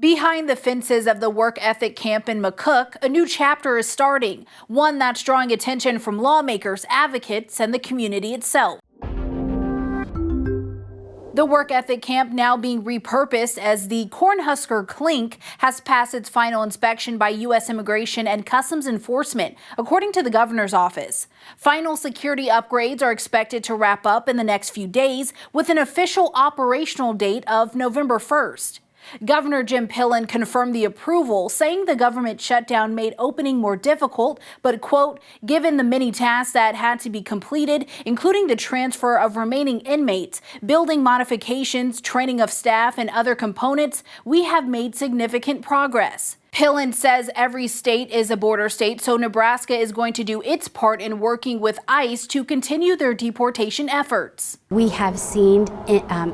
Behind the fences of the work ethic camp in McCook, a new chapter is starting, one that's drawing attention from lawmakers, advocates, and the community itself. The work ethic camp, now being repurposed as the Cornhusker Clink, has passed its final inspection by U.S. Immigration and Customs Enforcement, according to the governor's office. Final security upgrades are expected to wrap up in the next few days, with an official operational date of November 1st. Governor Jim Pillen confirmed the approval, saying the government shutdown made opening more difficult, but, quote, given the many tasks that had to be completed, including the transfer of remaining inmates, building modifications, training of staff, and other components, we have made significant progress. Pillen says every state is a border state, so Nebraska is going to do its part in working with ICE to continue their deportation efforts. We have seen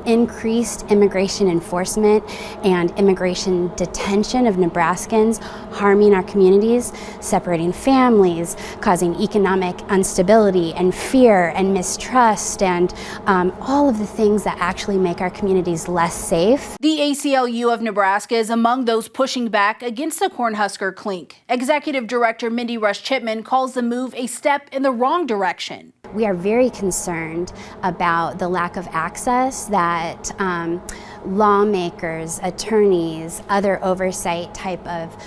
increased immigration enforcement and immigration detention of Nebraskans, harming our communities, separating families, causing economic instability and fear and mistrust, and all of the things that actually make our communities less safe. The ACLU of Nebraska is among those pushing back against the Cornhusker Clink. Executive Director Mindy Rush-Chipman calls the move a step in the wrong direction. We are very concerned about the lack of access that lawmakers, attorneys, other oversight type of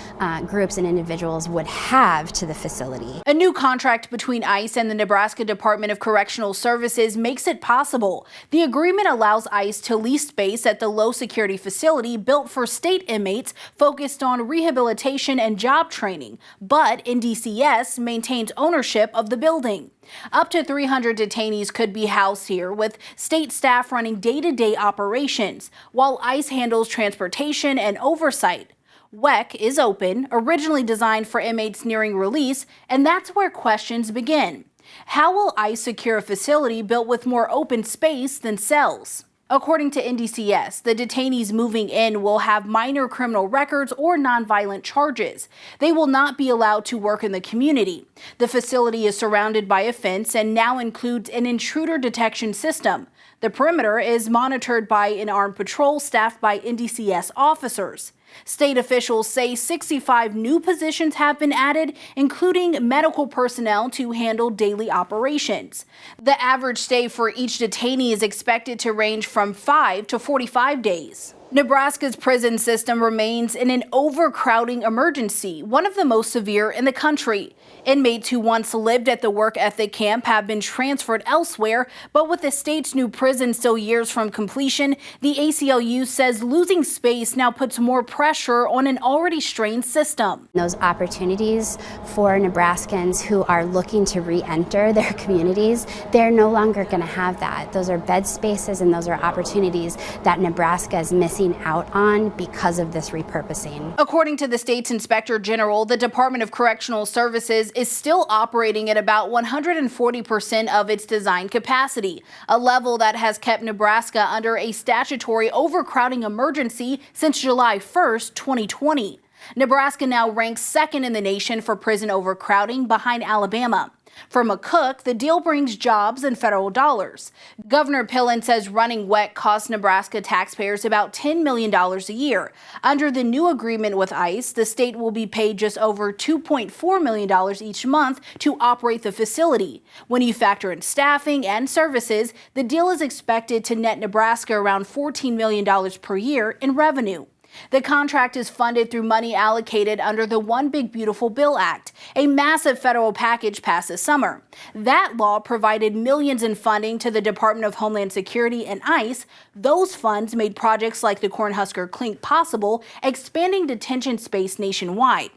groups and individuals would have to the facility. A new contract between ICE and the Nebraska Department of Correctional Services makes it possible. The agreement allows ICE to lease space at the low-security facility built for state inmates focused on rehabilitation and job training, but NDCS maintains ownership of the building. Up to 300 detainees could be housed here, with state staff running day-to-day operations, while ICE handles transportation and oversight. WEC is open, originally designed for inmates nearing release, and that's where questions begin. How will ICE secure a facility built with more open space than cells? According to NDCS, the detainees moving in will have minor criminal records or nonviolent charges. They will not be allowed to work in the community. The facility is surrounded by a fence and now includes an intruder detection system. The perimeter is monitored by an armed patrol staffed by NDCS officers. State officials say 65 new positions have been added, including medical personnel to handle daily operations. The average stay for each detainee is expected to range from 5 to 45 days. Nebraska's prison system remains in an overcrowding emergency, one of the most severe in the country. Inmates who once lived at the work ethic camp have been transferred elsewhere, but with the state's new prison still years from completion, the ACLU says losing space now puts more pressure on an already strained system. Those opportunities for Nebraskans who are looking to re-enter their communities, they're no longer going to have that. Those are bed spaces and those are opportunities that Nebraska is missing out on because of this repurposing. According to the state's Inspector General, the Department of Correctional Services is still operating at about 140% of its design capacity, a level that has kept Nebraska under a statutory overcrowding emergency since July 1st, 2020. Nebraska now ranks second in the nation for prison overcrowding, behind Alabama. For McCook, the deal brings jobs and federal dollars. Governor Pillen says running WEC costs Nebraska taxpayers about $10 million a year. Under the new agreement with ICE, the state will be paid just over $2.4 million each month to operate the facility. When you factor in staffing and services, the deal is expected to net Nebraska around $14 million per year in revenue. The contract is funded through money allocated under the One Big Beautiful Bill Act, a massive federal package passed this summer. That law provided millions in funding to the Department of Homeland Security and ICE. Those funds made projects like the Cornhusker Clink possible, expanding detention space nationwide.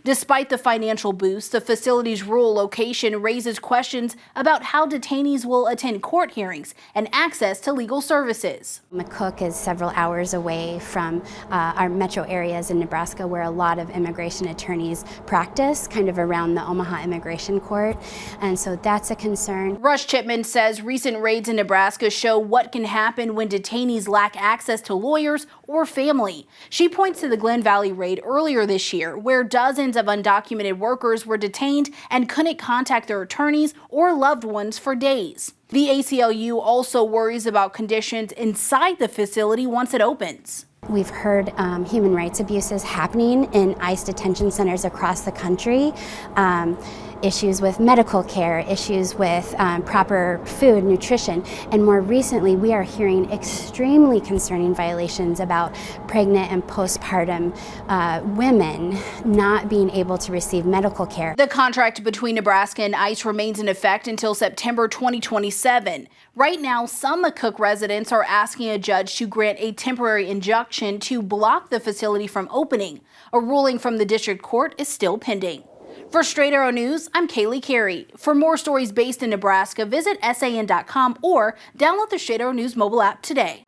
Despite the financial boost, the facility's rural location raises questions about how detainees will attend court hearings and access to legal services. McCook is several hours away from our metro areas in Nebraska where a lot of immigration attorneys practice, kind of around the Omaha Immigration Court, and so that's a concern. Rush-Chipman says recent raids in Nebraska show what can happen when detainees lack access to lawyers or family. She points to the Glen Valley raid earlier this year, where dozens of undocumented workers were detained and couldn't contact their attorneys or loved ones for days. The ACLU also worries about conditions inside the facility once it opens. We've heard human rights abuses happening in ICE detention centers across the country. Issues with medical care, issues with proper food, nutrition, and more recently we are hearing extremely concerning violations about pregnant and postpartum women not being able to receive medical care. The contract between Nebraska and ICE remains in effect until September 2027. Right now, some McCook residents are asking a judge to grant a temporary injunction to block the facility from opening. A ruling from the district court is still pending. For Straight Arrow News, I'm Kaylee Carey. For more stories based in Nebraska, visit san.com or download the Straight Arrow News mobile app today.